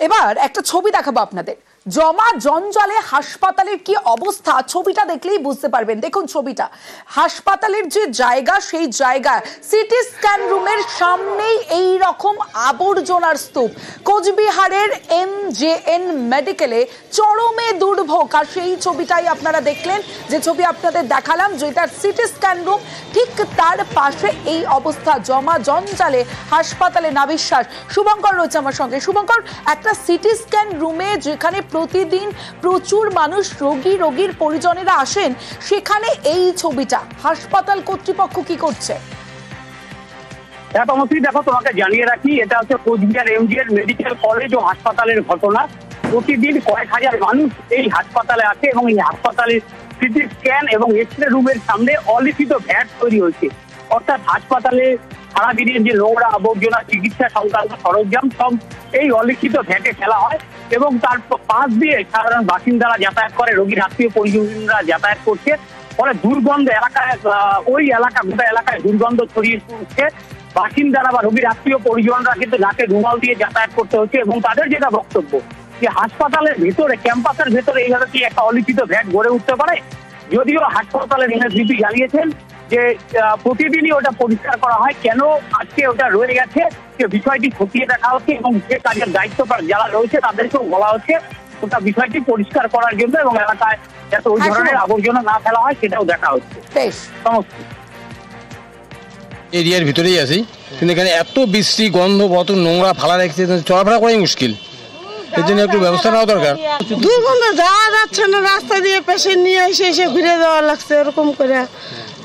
এবার একটা ছবি দেখাবো আপনাদের। জমা জঞ্জালে হাসপাতালের কি অবস্থা, ছবিটা দেখলেই বুঝতে পারবেন। দেখুন ছবিটা, হাসপাতালের যে জায়গা, সেই জায়গায় সিটি স্ক্যান রুমের সামনেই এই রকম আবর্জনার স্তূপ। কোচবিহারের MJN মেডিকেলে চরমে দুর্ভোগ। আর সেই ছবিটাই আপনারা দেখলেন, যে ছবি আপনাদের দেখালাম, যেটা সিটি স্ক্যান রুম, ঠিক তার পাশে এই অবস্থা। জমা জঞ্জালে হাসপাতালে নাভিশ্বাস। শুভঙ্কর রয়েছে আমার সঙ্গে। শুভঙ্কর, একটা সিটি স্ক্যান রুমে যেখানে প্রতিদিন প্রচুর মানুষ, রোগীর পরিজনেরা আসেন, সেখানে এই ছবিটা, হাসপাতাল কর্তৃপক্ষ কি করছে? দেখো, তোমাকে জানিয়ে রাখি, এটা হচ্ছে কোচবিহার MJN মেডিকেল কলেজ ও হাসপাতালের ঘটনা। প্রতিদিন কয়েক হাজার মানুষ এই হাসপাতালে আসে এবং এই হাসপাতালের সিটি স্ক্যান এবং এক্সরে রুমের সামনে অলিখিত ভ্যাট তৈরি হয়েছে। অর্থাৎ হাসপাতালে সারাদিনের যে নোংরা আবর্জনা, চিকিৎসা সংক্রান্ত সরঞ্জাম সব এই অলিখিত ভ্যাটে ফেলা হয় এবং তার পাশ দিয়ে সাধারণ বাসিন্দারা যাতায়াত করে, রোগীর আত্মীয় পরিজনরা যাতায়াত করছে। ফলে দুর্গন্ধ এলাকায়, ওই এলাকা, গোটা এলাকায় দুর্গন্ধ ছড়িয়ে পড়ছে। বাসিন্দারা বা রোগীর আত্মীয় পরিজনরা কিন্তু নাকে রুমাল দিয়ে যাতায়াত করতে হচ্ছে এবং তাদের যেটা বক্তব্য, যে হাসপাতালের ভেতরে, ক্যাম্পাসের ভেতরে এইভাবে কি একটা অলিখিত ভ্যাট গড়ে উঠতে পারে। যদিও হাসপাতালের এনএসডিপি জানিয়েছেন যে প্রতিদিনই ওটা পরিষ্কার করা হয়, কেন আজকে ওটা রয়ে গেছে সে বিষয়টি খতিয়ে দেখা হচ্ছে এবং যে কাজের দায়িত্ব যারা রয়েছে তাদেরকেও বলা হচ্ছে ওটা বিষয়টি পরিষ্কার করার জন্য এবং এলাকায় যাতে ওই ধরনের আবর্জনা না ফেলা হয় সেটাও দেখা হচ্ছে। সমস্ত এরিয়ার ভিতরেই আছি, কিন্তু এখানে এত বিশ্রী গন্ধ, কত নোংরা ফালা রেখেছে, চলাফেরা করাই মুশকিল। এর জন্য একটু ব্যবস্থা নেওয়া দরকার। দুর্গন্ধ, যাওয়া যাচ্ছে না, রাস্তা দিয়ে পেশেন্ট নিয়ে এসে ঘুরে যাওয়া লাগছে, এরকম করে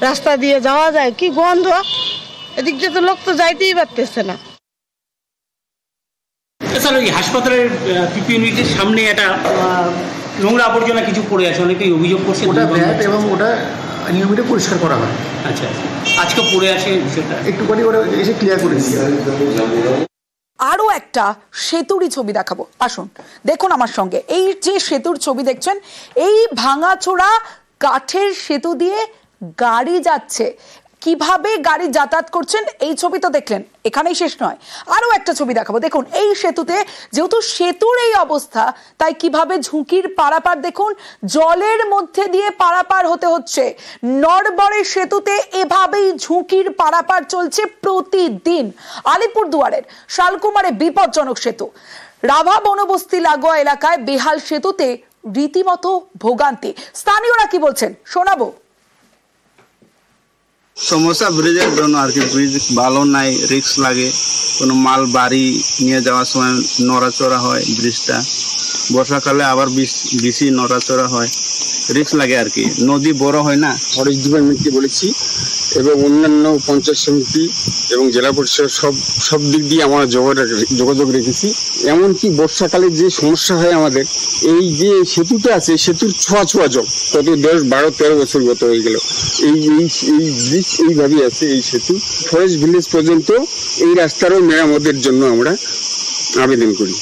রাস্তা দিয়ে যাওয়া যায়, কি গন্ধ, এদিক দিয়ে তো লোক তো যাইতেই পারতেছে না। হাসপাতালের পিপি ইউনিটের সামনে একটা নোংরা আবর্জনা কিছু পড়ে আছে, অনেকেই অভিযোগ করছে ওটা ভ্যাট এবং ওটা নিয়মিত পরিষ্কার করা হয়। আচ্ছা, আজকে পড়ে আছে সেটা একটুখানি ওরা এসে ক্লিয়ার করে দিচ্ছে। আরো একটা সেতুরই ছবি দেখাবো, আসুন দেখুন আমার সঙ্গে। এই যে সেতুর ছবি দেখছেন, এই ভাঙাচোরা কাঠের সেতু দিয়ে গাড়ি যাচ্ছে। কিভাবে গাড়ি যাতায়াত করছেন এই ছবি তো দেখলেন, এখানেই শেষ নয়, আরো একটা ছবি দেখাবো। দেখুন এই সেতুতে, যেহেতু সেতুর এই অবস্থা, তাই কিভাবে ঝুঁকির পারাপার দেখুন, জলের মধ্যে দিয়ে পারাপার হতে হচ্ছে। নড়বড়ে সেতুতে এভাবেই ঝুঁকির পারাপার চলছে প্রতিদিন। আলিপুরদুয়ারের শালকুমারে বিপজ্জনক সেতু, রাভা বনবস্তি লাগোয়া এলাকায় বেহাল সেতুতে রীতিমতো ভোগান্তি। স্থানীয়রা কি বলছেন শোনাবো। সমস্যা ব্রিজের জন্য আর কি, ব্রিজ ভালো নাই, রিস্ক লাগে, কোনো মাল বাড়ি নিয়ে যাওয়ার সময় নড়াচড়া হয় ব্রিজটা, বর্ষাকালে আবার বেশি নড়াচড়া হয়, রিস্ক লাগে আর কি। নদী বড় হয় না। ফরেস্ট ডিপার্টমেন্টকে বলেছি এবং অন্যান্য পঞ্চায়েত সমিতি এবং জেলা পরিষদ সব দিক দিয়ে আমরা যোগাযোগ রেখেছি। এমনকি বর্ষাকালে যে সমস্যা হয় আমাদের, এই যে সেতুটা আছে, সেতুর ছোঁয়া জল কত 10, 12, 13 বছর গত হয়ে গেল, এই ব্রিজ এইভাবেই আছে। এই সেতু ফরেস্ট ভিলেজ পর্যন্ত এই রাস্তারও মেরামতের জন্য আমরা আবেদন করি।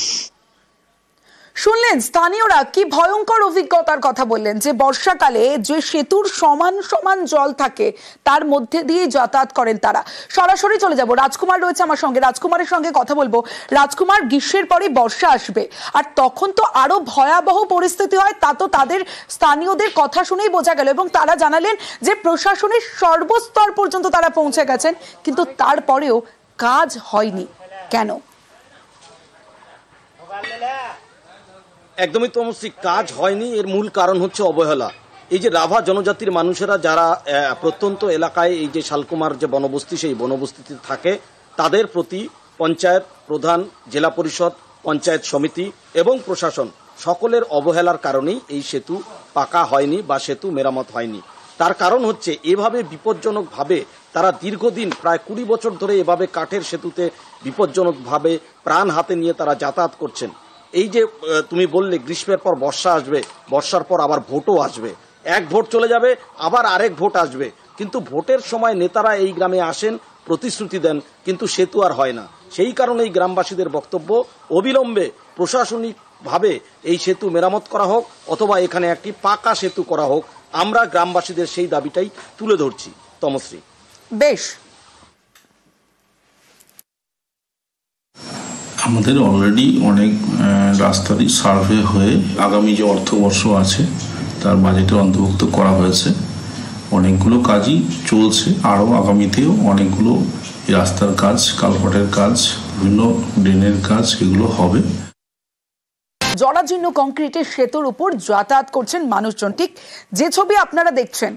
শুনলেন স্থানীয়রা কি ভয়ঙ্কর অভিজ্ঞতার কথা বললেন, যে বর্ষাকালে যে সেতুর সমান সমান জল থাকে তার মধ্যে দিয়ে যাতায়াত করেন তারা। সরাসরি চলে যাব, রাজকুমার রয়েছে আমার সঙ্গে, রাজকুমারের সঙ্গে কথা বলবো। রাজকুমার, গ্রীষ্মের পরে বর্ষা আসবে, আর তখন তো আরো ভয়াবহ পরিস্থিতি হয়, তা তো তাদের স্থানীয়দের কথা শুনেই বোঝা গেল, এবং তারা জানালেন যে প্রশাসনের সর্বস্তর পর্যন্ত তারা পৌঁছে গেছেন, কিন্তু তারপরেও কাজ হয়নি। কেন? একদমই তমসি, কাজ হয়নি। এর মূল কারণ হচ্ছে অবহেলা। এই যে রাভা জনজাতির মানুষেরা যারা প্রত্যন্ত এলাকায়, এই যে শালকুমার যে বনবস্তি, সেই বনবস্তিতে থাকে, তাদের প্রতি পঞ্চায়েত প্রধান, জেলা পরিষদ, পঞ্চায়েত সমিতি এবং প্রশাসন সকলের অবহেলার কারণেই এই সেতু পাকা হয়নি বা সেতু মেরামত হয়নি। তার কারণ হচ্ছে এভাবে বিপজ্জনকভাবে তারা দীর্ঘদিন, প্রায় 20 বছর ধরে এভাবে কাঠের সেতুতে বিপজ্জনকভাবে প্রাণ হাতে নিয়ে তারা যাতায়াত করছেন। এই যে তুমি বললে গ্রীষ্মের পর বর্ষা আসবে, বর্ষার পর আবার ভোটও আসবে, এক ভোট চলে যাবে, আবার আরেক ভোট আসবে, কিন্তু ভোটের সময় নেতারা এই গ্রামে আসেন, প্রতিশ্রুতি দেন, কিন্তু সেতু আর হয় না। সেই কারণেই গ্রামবাসীদের বক্তব্য, অবিলম্বে প্রশাসনিকভাবে এই সেতু মেরামত করা হোক অথবা এখানে একটি পাকা সেতু করা হোক। আমরা গ্রামবাসীদের সেই দাবিটাই তুলে ধরছি। তমশ্রী, বেশ। আমাদের অলরেডি অনেক রাস্তারই সার্ভে হয়ে আগামী যে অর্থবর্ষ আছে তার বাজেটে অন্তর্ভুক্ত করা হয়েছে। অনেকগুলো কাজই চলছে, আরও আগামীতেও অনেকগুলো রাস্তার কাজ, কালভার্টের কাজ, বিভিন্ন ড্রেনের কাজ এগুলো হবে। জরাজীর্ণ কংক্রিটের সেতুর উপর যাতায়াত করছেন মানুষজন। ঠিক যে ছবি আপনারা দেখছেন,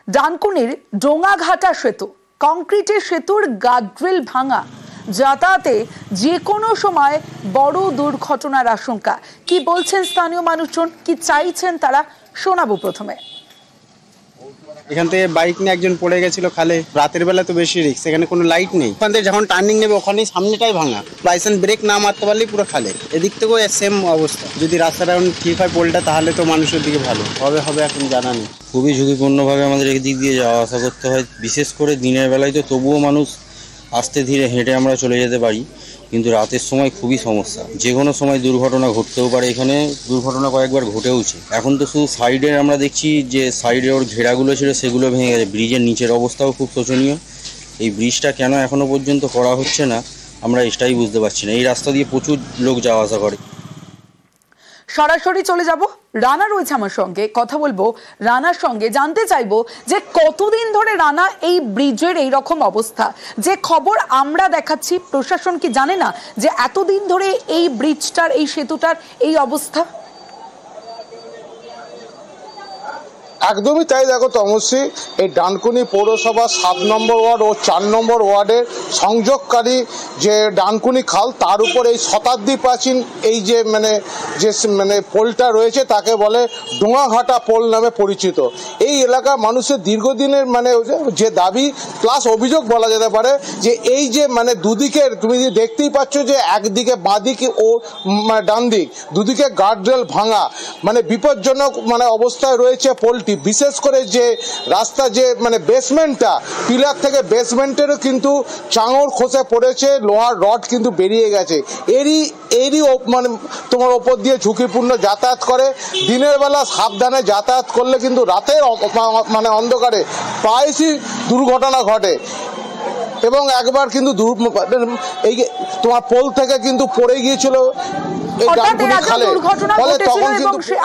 ডানকুনির ডোঙাঘাটা সেতু, কংক্রিটের সেতুর গার্ডরেল ভাঙা, যাতায়াতে যে কোনো সময় বড় দুর্ঘটনার আশঙ্কা। কি বলছেন স্থানীয় মানুষজন, কি চাইছেন তারা, শোনাবো প্রথমে। এখান থেকে বাইক নিয়ে একজন পড়ে গেছিল খালে, রাতের বেলা তো বেশি রিস্ক, এখানে কোনো লাইট নেই। ওখান থেকে যখন টার্নিং নেবে ওখানেই সামনেটাই ভাঙা, লাইসেন্স ব্রেক না মারতে পারলেই পুরো খালে। এদিক থেকেও সেম অবস্থা। যদি রাস্তাটা এখন ঠিক হয় পোলটা, তাহলে তো মানুষের দিকে ভালো হবে এখন জানা নেই। খুবই ঝুঁকিপূর্ণভাবে আমাদের এদিক দিয়ে যাওয়া আসা করতে হয়, বিশেষ করে দিনের বেলায় তো তবুও মানুষ আস্তে ধীরে হেঁটে আমরা চলে যেতে পারি, কিন্তু রাতের সময় খুবই সমস্যা। যে কোনো সময় দুর্ঘটনা ঘটতেও পারে। এখানে দুর্ঘটনা কয়েকবার ঘটেওছে। এখন তো শুধু সাইডের আমরা দেখছি যে সাইডে ওর ঘেরাগুলো ছিল সেগুলো ভেঙে গেছে। ব্রিজের নিচের অবস্থাও খুব শোচনীয়। এই ব্রিজটা কেন এখনো পর্যন্ত করা হচ্ছে না আমরা এটাই বুঝতে পারছি না। এই রাস্তা দিয়ে প্রচুর লোক যাওয়া আসা করে। সরাসরি চলে যাব, রানা রয়েছে আমার সঙ্গে, কথা বলবো রানার সঙ্গে, জানতে চাইবো যে কতদিন ধরে রানা এই ব্রিজের এই রকম অবস্থা। যে খবর আমরা দেখাচ্ছি, প্রশাসন কি জানে না যে এতদিন ধরে এই ব্রিজটার, এই সেতুটার এই অবস্থা? একদমই তাই। দেখো তমস্বী, এই ডানকুনি পৌরসভা 7 নম্বর ওয়ার্ড ও 4 নম্বর ওয়ার্ডের সংযোগকারী যে ডানকুনি খাল, তার উপর এই শতাব্দী প্রাচীন এই যে পোলটা রয়েছে তাকে বলে ডোঙাঘাটা পোল নামে পরিচিত। এই এলাকার মানুষের দীর্ঘদিনের যে দাবি প্লাস অভিযোগ বলা যেতে পারে যে এই যে দুদিকের, তুমি দেখতেই পাচ্ছ যে একদিকে বাঁদিকে ও ডান দিক দুদিকে গার্ডরেল ভাঙা, বিপজ্জনক অবস্থায় রয়েছে পোলটি। বিশেষ করে যে রাস্তা যে বেসমেন্টটা, পিলার থেকে বেসমেন্টেরও কিন্তু চাঙড় খসে পড়েছে, লোহার রড কিন্তু বেরিয়ে গেছে। এরই তোমার ওপর দিয়ে ঝুঁকিপূর্ণ যাতায়াত করে। দিনের বেলা সাবধানে যাতায়াত করলে কিন্তু রাতের অন্ধকারে প্রায়শই দুর্ঘটনা ঘটে। এবং একবার কিন্তু এই তোমার পোল থেকে কিন্তু পড়ে গিয়েছিল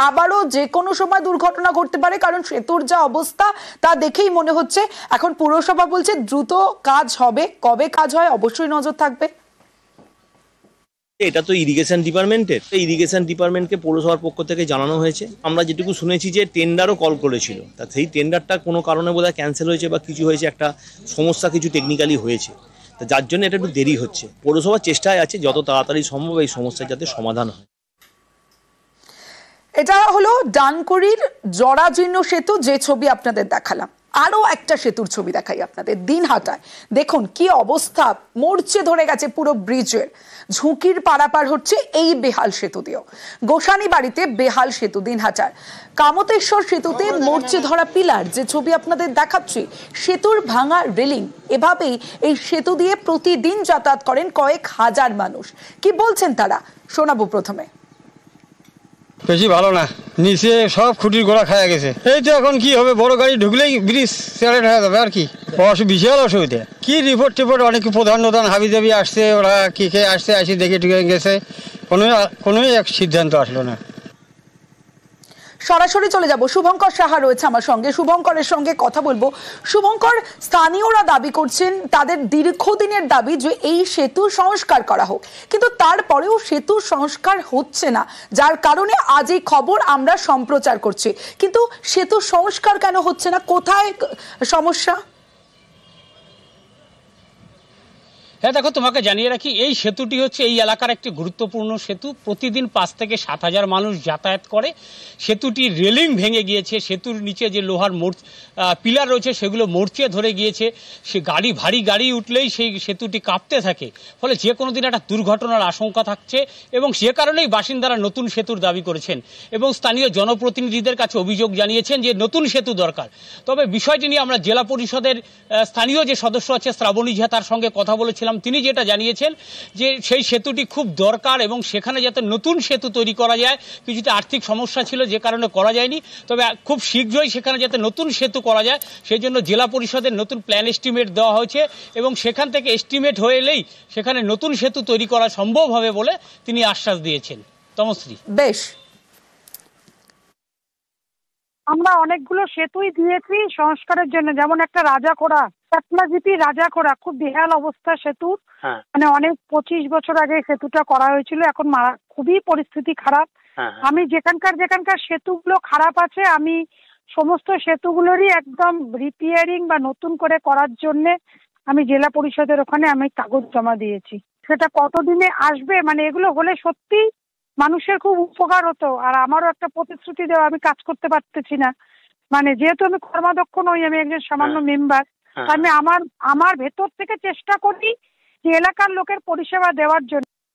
আবারও যে কোনো সময় দুর্ঘটনা ঘটতে পারে, কারণ সেতুর যা অবস্থা তা দেখেই মনে হচ্ছে। এখন পুরসভা বলছে দ্রুত কাজ হবে, কবে কাজ হয় অবশ্যই নজর থাকবে। এটা তো ইরিগেশন ডিপার্টমেন্টকে পৌরসভার পক্ষ থেকে জানানো হয়েছে। আমরা যেটুকু শুনেছি যে টেন্ডারও কল করেছিল, তা সেই টেন্ডারটা কোনো কারণে বোধহয় ক্যান্সেল হয়েছে বা কিছু হয়েছে, একটা সমস্যা কিছু টেকনিক্যালি হয়েছে, তা যার জন্য এটা একটু দেরি হচ্ছে। পৌরসভা চেষ্টায় আছে যত তাড়াতাড়ি সম্ভব এই সমস্যার যাতে সমাধান হয়। এটা হলো ডানকুনির জরাজীর্ণ সেতু, যে ছবি আপনাদের দেখালাম। আরো একটা সেতুর ছবি দেখাই আপনাদের, দিনহাটায়। দেখুন কি অবস্থা, মরচে ধরে গেছে পুরো ব্রিজের। ঝুঁকির পারাপার হচ্ছে এই বেহাল সেতু দিয়েও। গোসানি বাড়িতে বেহাল সেতু দিনহাটার। কামতেশ্বর সেতুতে মরচে ধরা পিলার, যে ছবি আপনাদের দেখাচ্ছি, সেতুর ভাঙা রেলিং। এভাবেই এই সেতু দিয়ে প্রতিদিন যাতায়াত করেন কয়েক হাজার মানুষ। কি বলছেন তারা, শোনাবো প্রথমে। বেশি ভালো না, নিচে সব খুঁটির গোড়া খাওয়া গেছে। এই তো এখন কি হবে, বড় গাড়ি ঢুকলেই ব্রিজ স্যারেট হয়ে যাবে। আর কি বিশাল অসুবিধা। কি রিপোর্ট টিপোর্ট অনেক প্রধান হাবি দাবি আসছে, ওরা কি খেয়ে আসছে, আসি দেখে ঢুকে গেছে, কোনোই এক সিদ্ধান্ত আসলো না। সরাসরি চলে যাব, শুভঙ্কর সাহা রয়েছে আমার সঙ্গে, শুভঙ্করের সঙ্গে কথা বলবো। শুভঙ্কর, স্থানীয়রা দাবি করছেন, তাদের দীর্ঘদিনের দাবি যে এই সেতু সংস্কার করা হোক, কিন্তু তারপরেও সেতু সংস্কার হচ্ছে না, যার কারণে আজ এই খবর আমরা সম্প্রচার করছি। কিন্তু সেতু সংস্কার কেন হচ্ছে না, কোথায় সমস্যা? হ্যাঁ দেখো, তোমাকে জানিয়ে রাখি, এই সেতুটি হচ্ছে এই এলাকার একটি গুরুত্বপূর্ণ সেতু। প্রতিদিন 5 থেকে 7 হাজার মানুষ যাতায়াত করে। সেতুটির রেলিং ভেঙে গিয়েছে, সেতুর নিচে যে লোহার পিলার রয়েছে সেগুলো মরচে ধরে গিয়েছে। সে ভারী গাড়ি উঠলেই সেই সেতুটি কাঁপতে থাকে, ফলে যে কোনো দিন একটা দুর্ঘটনার আশঙ্কা থাকছে, এবং সে কারণেই বাসিন্দারা নতুন সেতুর দাবি করেছেন এবং স্থানীয় জনপ্রতিনিধিদের কাছে অভিযোগ জানিয়েছেন যে নতুন সেতু দরকার। তবে বিষয়টি নিয়ে আমরা জেলা পরিষদের স্থানীয় যে সদস্য আছে শ্রাবণী ঝা, তার সঙ্গে কথা বলেছিলাম। করেছিলাম, তিনি যেটা জানিয়েছেন যে সেই সেতুটি খুব দরকার এবং সেখানে যাতে নতুন সেতু তৈরি করা যায়। কিছুটা আর্থিক সমস্যা ছিল যে কারণে করা যায়নি, তবে খুব শীঘ্রই সেখানে যাতে নতুন সেতু করা যায় সেই জন্য জেলা পরিষদের নতুন প্ল্যান এস্টিমেট দেওয়া হয়েছে এবং সেখান থেকে এস্টিমেট হয়ে এলেই সেখানে নতুন সেতু তৈরি করা সম্ভব হবে বলে তিনি আশ্বাস দিয়েছেন। তমশ্রী, বেশ, আমরা অনেকগুলো সেতুই দিয়েছি সংস্কারের জন্য, যেমন একটা রাজাখোড়া পাটনাজিপি রাজাখোড়া খুব বেহাল অবস্থা সেতু, মানে অনেক 25 বছর আগে সেতুটা করা হয়েছিল, এখন খুবই পরিস্থিতি খারাপ। আমি যেখানকার সেতুগুলো খারাপ আছে আমি সমস্ত সেতুগুলোরই একদম রিপেয়ারিং বা নতুন করে করার জন্য আমি জেলা পরিষদের ওখানে আমি কাগজ জমা দিয়েছি। সেটা কতদিনে আসবে, মানে এগুলো হলে সত্যি মানুষের খুব উপকার হতো। আর আমারও একটা প্রতিশ্রুতি দেওয়া, আমি কাজ করতে পারতেছি না, মানে যেহেতু আমি কর্মাধ্যক্ষ নই, আমি একজন সামান্য মেম্বার, আমি আমার ভেতর থেকে চেষ্টা করি যে এলাকার লোকের পরিষেবা দেওয়ার জন্য।